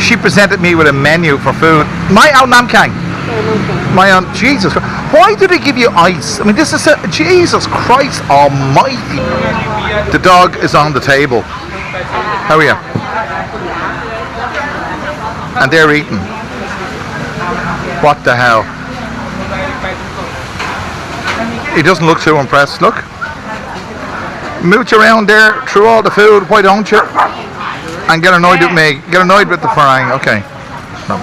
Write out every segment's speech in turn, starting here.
She presented me with a menu for food. My out Nam Kang. My own Jesus Christ. Why do they give you ice? I mean, this is Jesus Christ Almighty. The dog is on the table. How are you? And they're eating. What the hell? He doesn't look too impressed. Look. Mooch around there through all the food. Why don't you? And get annoyed with me. Get annoyed with the frying. Okay. No.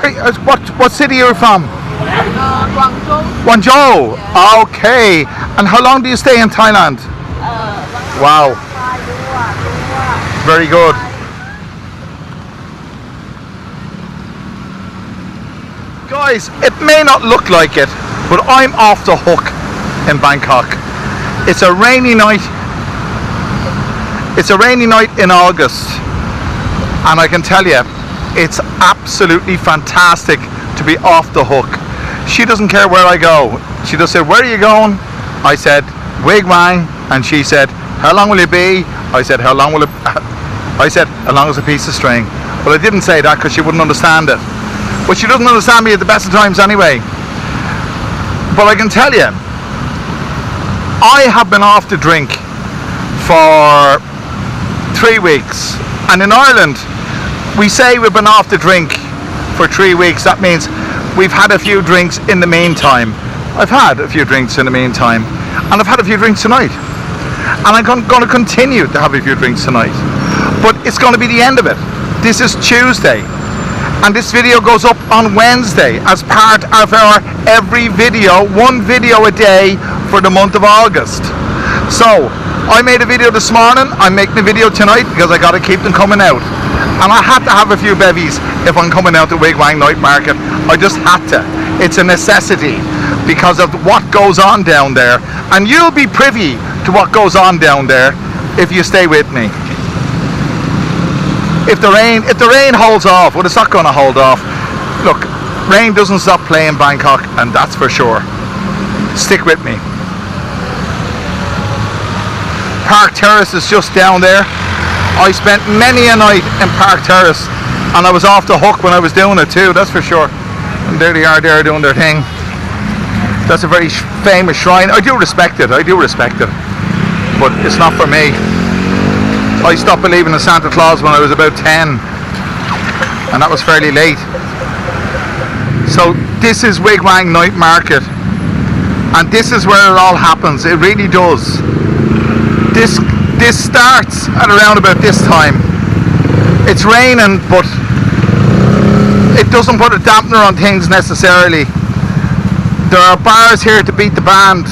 Hey, what city are you from? Guangzhou. Okay. And how long do you stay in Thailand? Wow. Very good. Guys, it may not look like it, but I'm off the hook in Bangkok. It's a rainy night. It's a rainy night in August, and I can tell you, it's absolutely fantastic to be off the hook. She doesn't care where I go. She just said, "Where are you going?" I said, "Wig Wang," and she said, "How long will it be?" I said, "How long will it?" I said, "As long as a piece of string." But I didn't say that because she wouldn't understand it. But she doesn't understand me at the best of times anyway. But I can tell you, I have been off the drink for 3 weeks, and in Ireland we say we've been off the drink for 3 weeks. That means we've had a few drinks in the meantime. I've had a few drinks in the meantime, and I've had a few drinks tonight, and I'm going to continue to have a few drinks tonight, but it's going to be the end of it. This is Tuesday, and this video goes up on Wednesday as part of our one video a day for the month of August. So I made a video this morning. I'm making a video tonight because I got to keep them coming out, and I had to have a few bevies if I'm coming out to Wig Wang Night Market. I just had to. It's a necessity because of what goes on down there, and you'll be privy to what goes on down there if you stay with me. If the rain holds off, well, it's not going to hold off. Look, rain doesn't stop playing Bangkok, and that's for sure. Stick with me. Park Terrace is just down there. I spent many a night in Park Terrace, and I was off the hook when I was doing it too, that's for sure. And there they are there doing their thing. That's a very famous shrine. I do respect it, but it's not for me. I stopped believing in Santa Claus when I was about 10, and that was fairly late. So this is Wig Wang Night Market, and this is where it all happens. It really does. This starts at around about this time. It's raining, but it doesn't put a dampener on things necessarily. There are bars here to beat the band.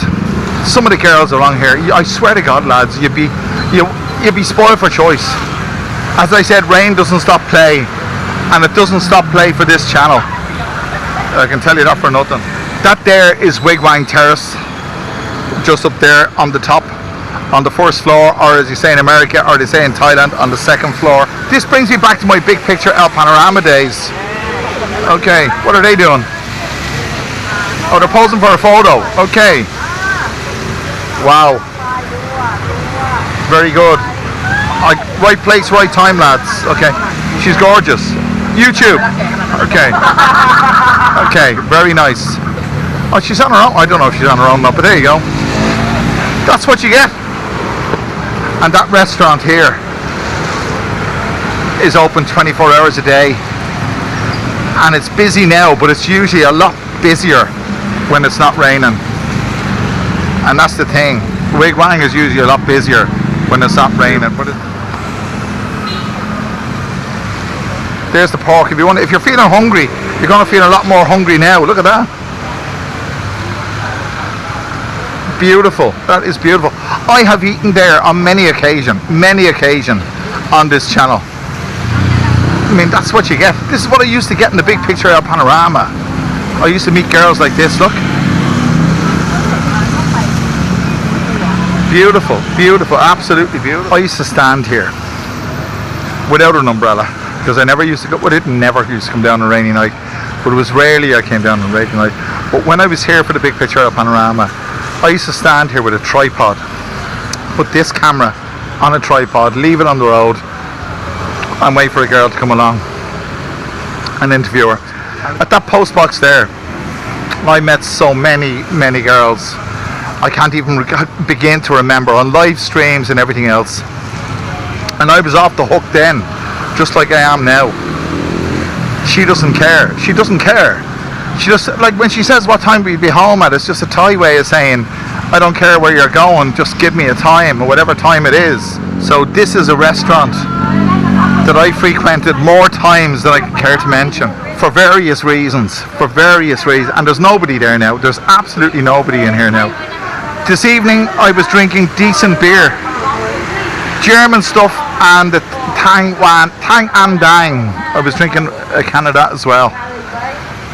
Some of the girls along here, I swear to God, lads, you'd be spoiled for choice. As I said, rain doesn't stop play, and it doesn't stop play for this channel. I can tell you that for nothing. That there is Wig Wang Terrace, just up there on the top, on the first floor, or as you say in America, or they say in Thailand, on the second floor. This brings me back to my big picture El Panorama days. Okay, what are they doing? Oh, they're posing for a photo. Okay. Wow. Very good. Right place, right time, lads. Okay. She's gorgeous. YouTube. Okay. Okay, very nice. Oh, she's on her own. I don't know if she's on her own or not, but there you go. That's what you get. And that restaurant here is open 24 hours a day. And it's busy now, but it's usually a lot busier when it's not raining. And that's the thing. Wig Wang is usually a lot busier when it's not raining. But there's the pork. If you're feeling hungry, you're going to feel a lot more hungry now. Look at that. Beautiful. That is beautiful. I have eaten there on many occasions on this channel. I mean, that's what you get. This is what I used to get in the big picture El Panorama. I used to meet girls like this. Look. Beautiful, beautiful, absolutely beautiful. I used to stand here without an umbrella because I never used to go. Well, it never used to come down on a rainy night, but it was rarely I came down on a rainy night. But when I was here for the big picture El Panorama, I used to stand here with a tripod, put this camera on a tripod, leave it on the road, and wait for a girl to come along. and interview her. At that post box there, I met so many girls. I can't even begin to remember, on live streams and everything else. And I was off the hook then, just like I am now. She doesn't care. She doesn't care. She just, like when she says what time we'd be home at, it's just a Thai way of saying, I don't care where you're going, just give me a time, or whatever time it is. So this is a restaurant that I frequented more times than I could care to mention, for various reasons, and there's nobody there now. There's absolutely nobody in here now. This evening I was drinking decent beer, German stuff, and the Tang and Dang. I was drinking a can of that as well,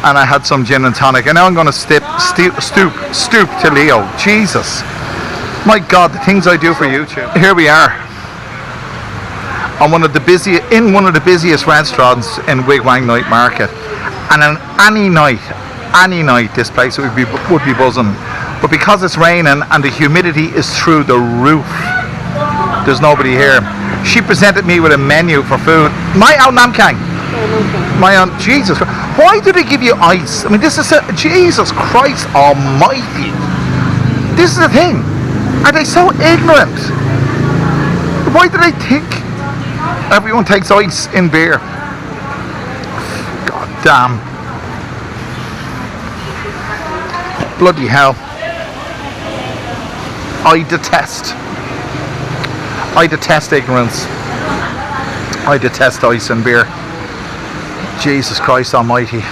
and I had some gin and tonic, and now I'm going to stoop to Leo. Jesus, my God, the things I do for YouTube. Here we are on one of the busiest restaurants in Wigwam Night Market, and on any night this place would be buzzing. But because it's raining and the humidity is through the roof, there's nobody here. She presented me with a menu for food. Jesus, why do they give you ice? I mean, this is Jesus Christ Almighty. This is the thing. Are they so ignorant? Why do they think everyone takes ice in beer? God damn. Bloody hell. I detest ignorance. I detest ice and beer. Jesus Christ Almighty.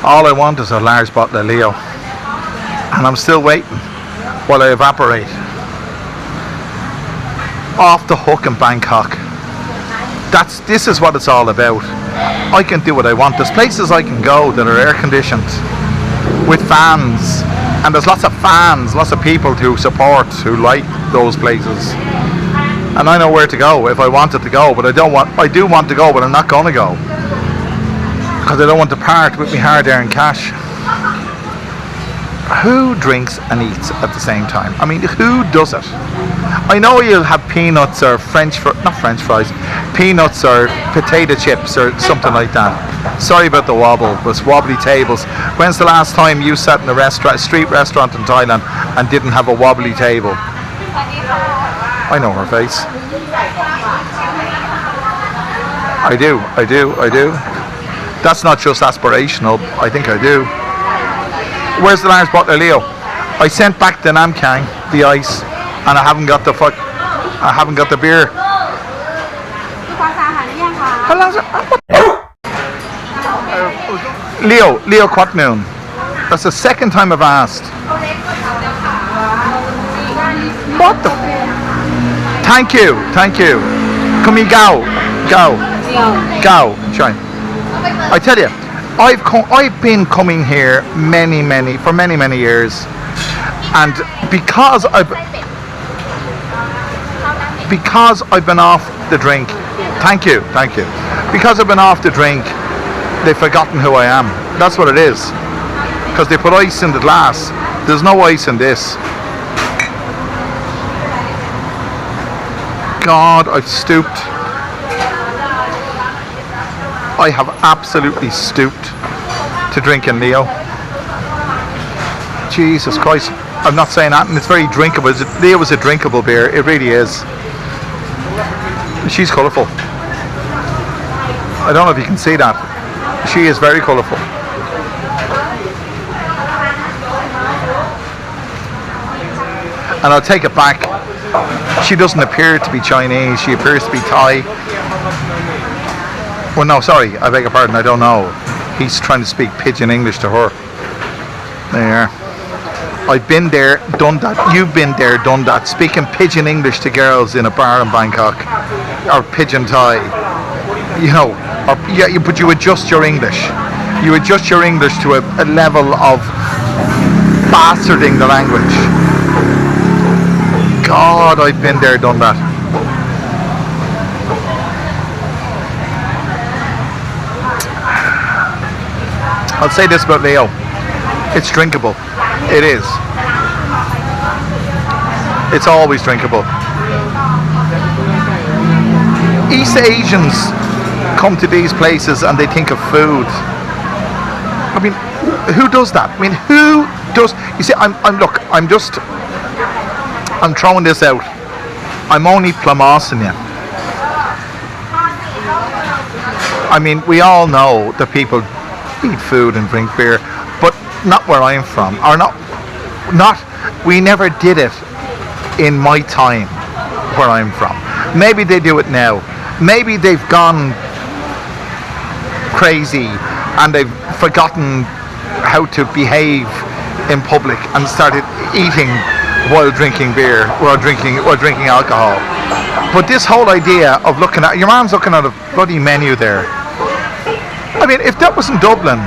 All I want is a large bottle of Leo, and I'm still waiting while I evaporate. Off the hook in Bangkok. This is what it's all about. I can do what I want. There's places I can go that are air conditioned with fans, and there's lots of fans, lots of people who support, who like those places, and I know where to go if I wanted to go. But I do want to go, but I'm not going to go because I don't want to part with my hard-earned cash. Who drinks and eats at the same time? I mean, who does it? I know you'll have peanuts or peanuts or potato chips or something like that. Sorry about the wobble, but it's wobbly tables. When's the last time you sat in a street restaurant in Thailand and didn't have a wobbly table? I know her face. I do. That's not just aspirational, I think I do. Where's the large bottle of Leo? I sent back the Namkang, the ice, and I haven't got the beer. Leo Quat Noon. That's the second time I've asked. What the? Thank you. Come here, go. Shine. I tell you, I've been coming here for many years, and because I've been off the drink. Thank you. Because I've been off the drink, they've forgotten who I am. That's what it is. Because they put ice in the glass. There's no ice in this. God, I've stooped. I have absolutely stooped to drinking Leo. Jesus Christ. I'm not saying that, and it's very drinkable. Leo is a drinkable beer. It really is. She's colourful. I don't know if you can see that. She is very colourful. And I'll take it back. She doesn't appear to be Chinese. She appears to be Thai. Well, no, sorry. I beg your pardon. I don't know. He's trying to speak pidgin English to her. There. I've been there, done that. You've been there, done that. Speaking pidgin English to girls in a bar in Bangkok, or pidgin Thai. You know, but you adjust your English. You adjust your English to a level of bastarding the language. God, I've been there, done that. I'll say this about Leo. It's drinkable. It is. It's always drinkable. East Asians come to these places and they think of food. I mean, who does that? I mean, who does? You see, I'm throwing this out. I'm only plamassing you. I mean, we all know that people eat food and drink beer, but not where I'm from, or not. We never did it in my time where I'm from. Maybe they do it now. Maybe they've gone crazy and they've forgotten how to behave in public and started eating while drinking beer, while drinking alcohol. But this whole idea of looking at your man's looking at a bloody menu there. I mean, if that was in Dublin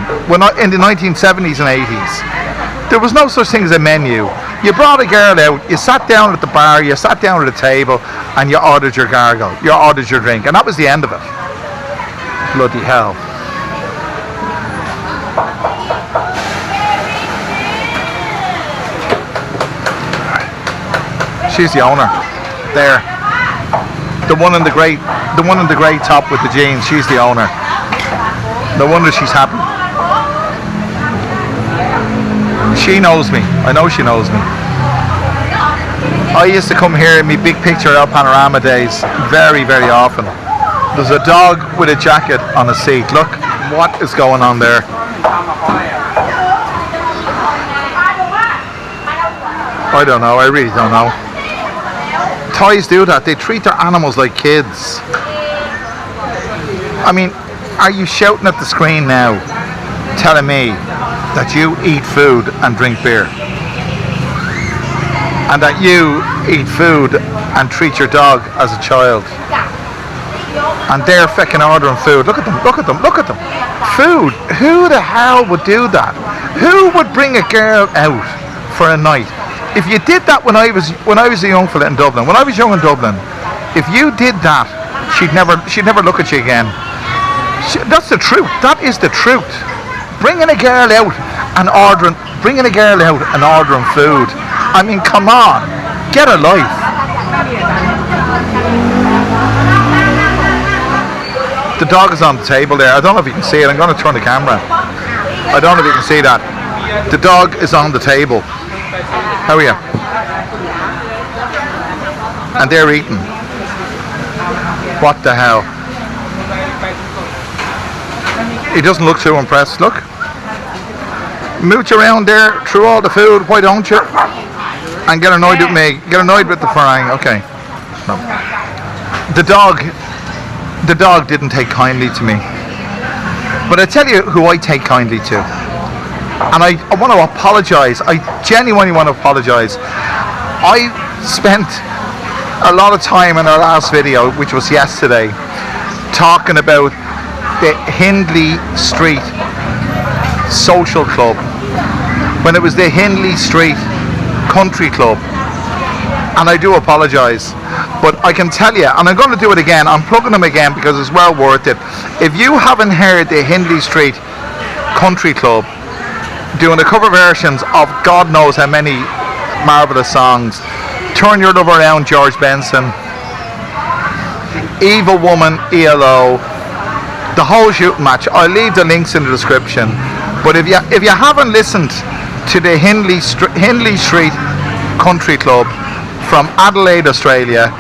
in the 1970s and 80s, there was no such thing as a menu. You brought a girl out, you sat down at the bar, you sat down at a table, and you ordered your gargle, you ordered your drink, and that was the end of it. Bloody hell. She's the owner. There. The one in the grey top with the jeans, she's the owner. No wonder she's happy. She knows me. I know she knows me. I used to come here in my big picture El Panorama days very, very often. There's a dog with a jacket on a seat. Look what is going on there. I don't know. I really don't know. Thais do that. They treat their animals like kids. I mean, are you shouting at the screen now telling me that you eat food and drink beer? And that you eat food and treat your dog as a child? And they're fucking ordering food. Look at them, look at them, look at them. Food. Who the hell would do that? Who would bring a girl out for a night? If you did that when I was a young fella in Dublin, when I was young in Dublin, if you did that, she'd never look at you again. That's the truth. That is the truth. Bringing a girl out and ordering food. I mean, come on, get a life. The dog is on the table there. I don't know if you can see it. I'm going to turn the camera. I don't know if you can see that. The dog is on the table. How are you? And they're eating. What the hell? He doesn't look too impressed. Look. Mooch around there through all the food. Why don't you? And get annoyed with me. Get annoyed with the frying. Okay. No. The dog didn't take kindly to me. But I tell you who I take kindly to. And I want to apologise. I genuinely want to apologise. I spent a lot of time in our last video, which was yesterday, talking about the Hindley Street Social Club, when it was the Hindley Street Country Club. And I do apologise. But I can tell you, and I'm going to do it again, I'm plugging them again because it's well worth it. If you haven't heard the Hindley Street Country Club doing the cover versions of God knows how many marvellous songs, Turn Your Love Around, George Benson, Evil Woman, ELO, the whole shooting match, I'll leave the links in the description. But if you haven't listened to the Hindley Street Country Club from Adelaide, Australia,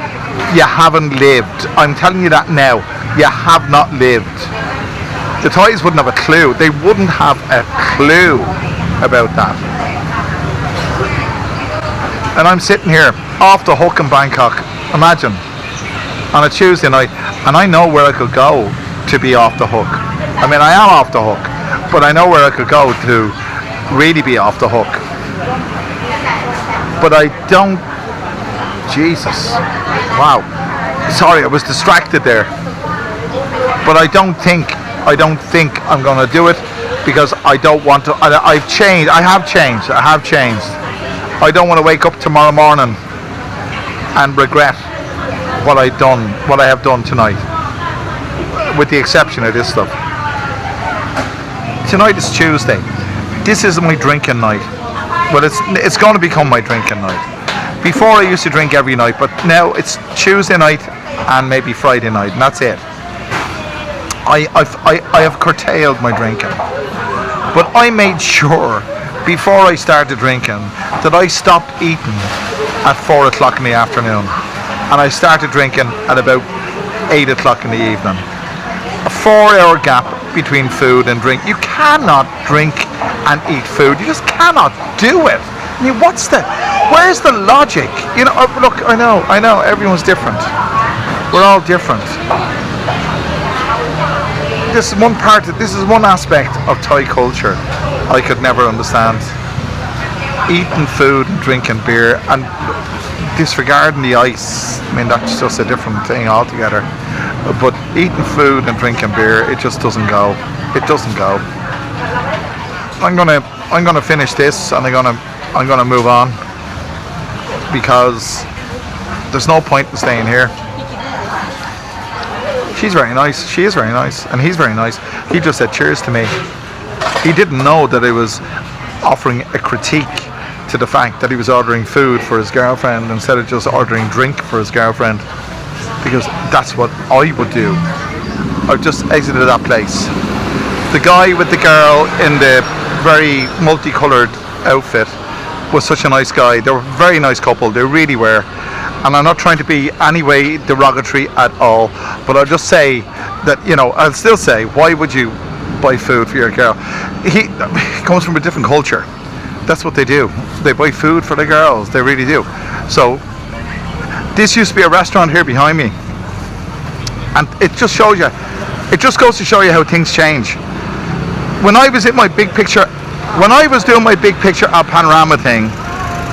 you haven't lived. I'm telling you that now. You have not lived. The Thais wouldn't have a clue. They wouldn't have a clue about that. And I'm sitting here off the hook in Bangkok. Imagine, on a Tuesday night, and I know where I could go to be off the hook. I mean, I am off the hook, but I know where I could go to really be off the hook. But I don't. Jesus. Wow. Sorry, I was distracted there. But I don't think I'm going to do it because I don't want to. I've changed. I have changed. I don't want to wake up tomorrow morning and regret what I have done tonight, with the exception of this stuff. Tonight is Tuesday. This is my drinking night. Well, it's going to become my drinking night. Before I used to drink every night, but now it's Tuesday night and maybe Friday night, and that's it. I have curtailed my drinking, but I made sure before I started drinking that I stopped eating at 4 o'clock in the afternoon, and I started drinking at about 8 o'clock in the evening. A 4 hour gap between food and drink. You cannot drink and eat food. You just cannot do it. I mean, where's the logic? You know, look, I know, everyone's different. We're all different. This is one aspect of Thai culture I could never understand. Eating food and drinking beer and disregarding the ice. I mean, that's just a different thing altogether. But eating food and drinking beer, it just doesn't go. It doesn't go. I'm gonna finish this, and I'm gonna move on, because there's no point in staying here. She's very nice. She is very nice, and he's very nice. He just said cheers to me. He didn't know that I was offering a critique to the fact that he was ordering food for his girlfriend instead of just ordering drink for his girlfriend, because that's what I would do. I just exited that place. The guy with the girl in the very multicolored outfit was such a nice guy. They were a very nice couple. They really were. And I'm not trying to be any way derogatory at all, but I'll just say that, you know, I'll still say, why would you buy food for your girl? He comes from a different culture. That's what they do. They buy food for the girls. They really do. So this used to be a restaurant here behind me, and it just shows you, it just goes to show you how things change. When I was in my big picture, when I was doing my big picture at panorama thing,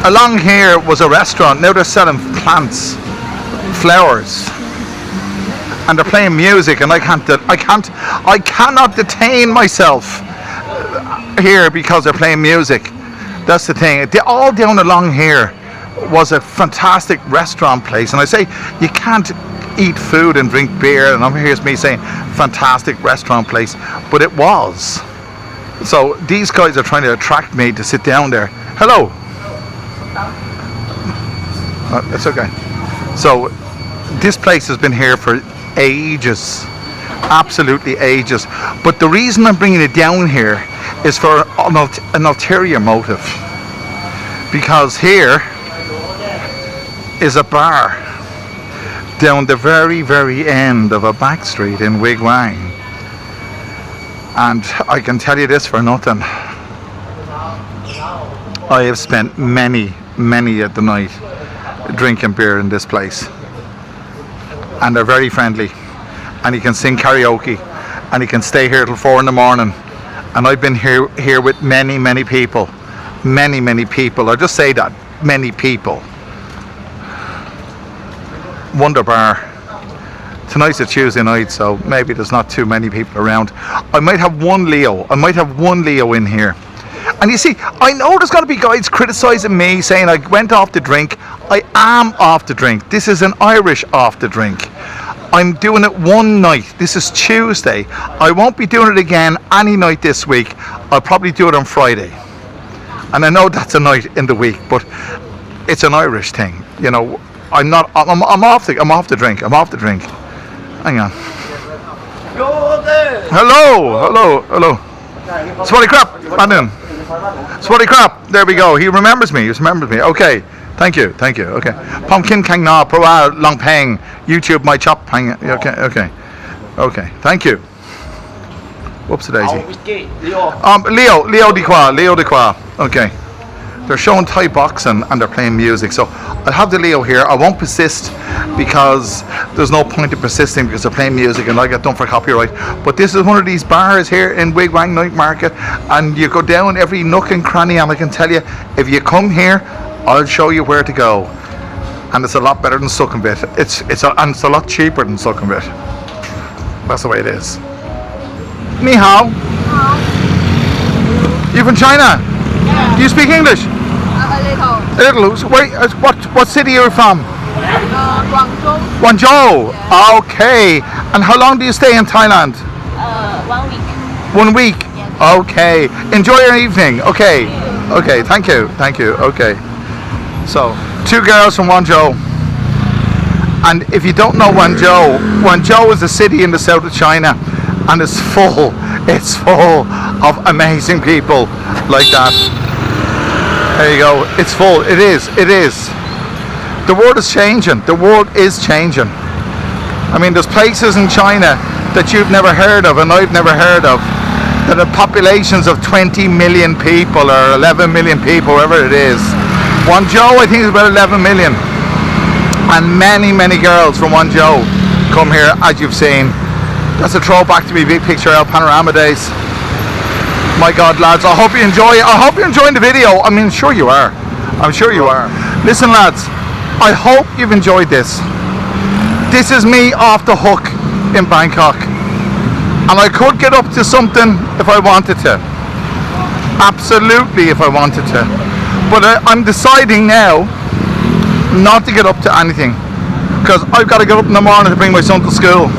along here was a restaurant. Now they're selling plants, flowers, and they're playing music, and I cannot detain myself here because they're playing music. That's the thing. All down along here was a fantastic restaurant place, and I say you can't eat food and drink beer, and here's me saying fantastic restaurant place, but it was. So these guys are trying to attract me to sit down there. Hello. It's okay. So this place has been here for ages, absolutely ages. But the reason I'm bringing it down here is for an ulterior motive, because here is a bar down the very, very end of a back street in Wig Wang. And I can tell you this for nothing. I have spent many at the night drinking beer in this place. And they're very friendly. And you can sing karaoke. And you can stay here till 4 in the morning. And I've been here with many people. Many people. I'll just say that. Many people. Wonder Bar. Tonight's a Tuesday night, so maybe there's not too many people around. I might have one Leo in here. And you see, I know there's going to be guys criticising me, saying I went off the drink. I am off the drink. This is an Irish off the drink. I'm doing it one night. This is Tuesday. I won't be doing it again any night this week. I'll probably do it on Friday. And I know that's a night in the week, but it's an Irish thing. You know, I'm off the drink. Hang on. Hello. Swaddy crap, man. Swaddy crap. There we go. He remembers me. Okay. Thank you. Okay. Pumpkin Kang Na Pra Long Peng. YouTube my chop pang. Okay. Thank you. Whoops daisy. Leo de Qua. Okay. They're showing Thai boxing and they're playing music. So I'll have the Leo here. I won't persist because there's no point in persisting because they're playing music and I get done for copyright. But this is one of these bars here in Wig Wang Night Market, and you go down every nook and cranny, and I can tell you, if you come here, I'll show you where to go. And it's a lot better than Sukhumvit. It's a lot cheaper than Sukhumvit. That's the way it is. Ni hao. You from China? Yeah. Do you speak English? A little. So what city are you from? Guangzhou. Guangzhou. Yeah. Okay. And how long do you stay in Thailand? 1 week. 1 week. Yes. Okay. Enjoy your evening. Okay. Okay. Thank you. Okay. So 2 girls from Guangzhou. And if you don't know Guangzhou is a city in the south of China, and it's full of amazing people like that. There you go. It's full. It is. The world is changing. The world is changing. I mean, there's places in China that you've never heard of and I've never heard of that have populations of 20 million people or 11 million people, wherever it is. Guangzhou, I think, is about 11 million. And many girls from Guangzhou come here, as you've seen. That's a throwback to me big picture El Panorama days. My God, lads, I hope you enjoy it. I hope you're enjoying the video. I mean, sure you are. I'm sure you are. Listen, lads, I hope you've enjoyed this. This is me off the hook in Bangkok. And I could get up to something if I wanted to. Absolutely, if I wanted to. But I'm deciding now not to get up to anything, because I've got to get up in the morning to bring my son to school.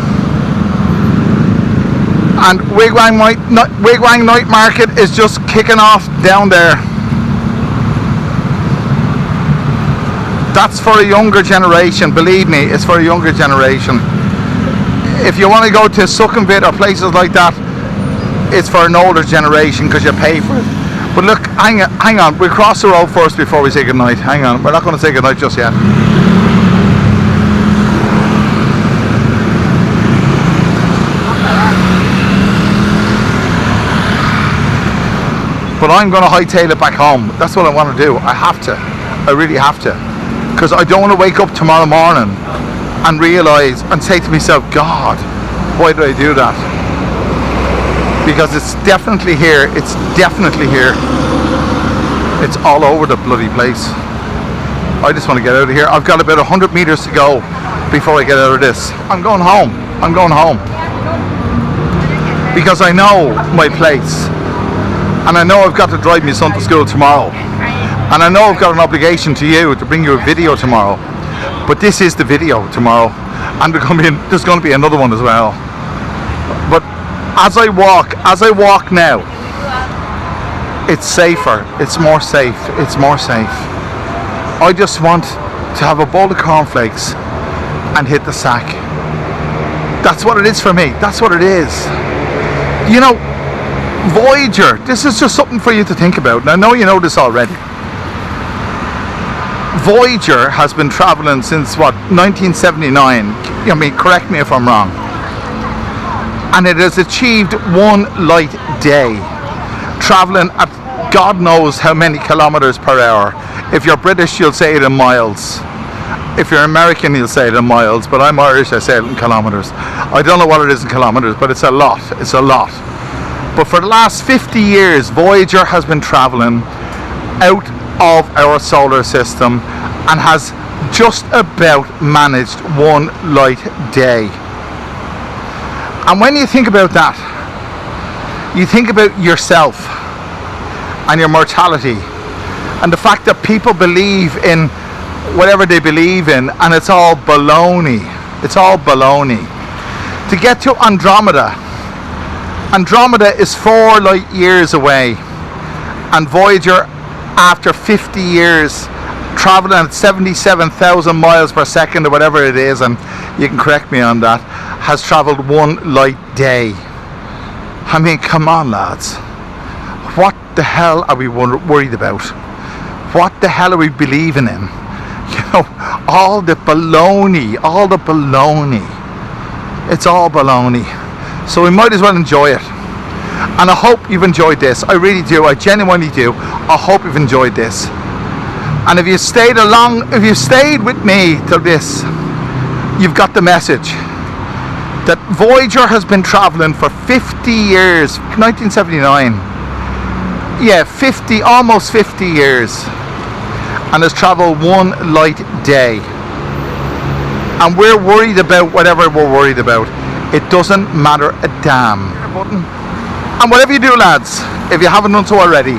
And Wigwam Night Market is just kicking off down there. That's for a younger generation, believe me, it's for a younger generation. If you want to go to Sukhumvit or places like that, it's for an older generation because you pay for it. But look, hang on, we'll cross the road first before we say goodnight. Hang on, we're not going to say goodnight just yet. But I'm going to hightail it back home. That's what I want to do. I have to. I really have to. Because I don't want to wake up tomorrow morning and realise and say to myself, God, why did I do that? Because it's definitely here. It's definitely here. It's all over the bloody place. I just want to get out of here. I've got about 100 meters to go before I get out of this. I'm going home. I'm going home. Because I know my place. And I know I've got to drive my son to school tomorrow. And I know I've got an obligation to you to bring you a video tomorrow. But this is the video tomorrow. And there's going to be another one as well. But as I walk now, it's safer. It's more safe. It's more safe. I just want to have a bowl of cornflakes and hit the sack. That's what it is for me. That's what it is. You know, Voyager, this is just something for you to think about. And I know you know this already. Voyager has been traveling since what, 1979. I mean, correct me if I'm wrong. And it has achieved one light day, traveling at God knows how many kilometers per hour. If you're British, you'll say it in miles. If you're American, you'll say it in miles. But I'm Irish, I say it in kilometers. I don't know what it is in kilometers, but it's a lot. It's a lot. But for the last 50 years, Voyager has been traveling out of our solar system and has just about managed one light day. And when you think about that, you think about yourself and your mortality and the fact that people believe in whatever they believe in, and it's all baloney. It's all baloney. To get to Andromeda is 4 light years away, and Voyager, after 50 years traveling at 77,000 miles per second or whatever it is, and you can correct me on that, has traveled one light day. I mean, come on, lads. What the hell are we worried about? What the hell are we believing in? You know, all the baloney. It's all baloney. So we might as well enjoy it. And I hope you've enjoyed this. I really do. I genuinely do. I hope you've enjoyed this. And if you stayed with me till this, you've got the message that Voyager has been traveling for 50 years, 1979. Yeah, almost 50 years, and has traveled one light day. And we're worried about whatever we're worried about. It doesn't matter a damn. And whatever you do, lads, if you haven't done so already,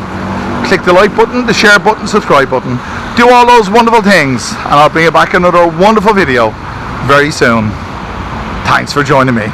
click the like button, the share button, subscribe button. Do all those wonderful things, and I'll bring you back another wonderful video very soon. Thanks for joining me.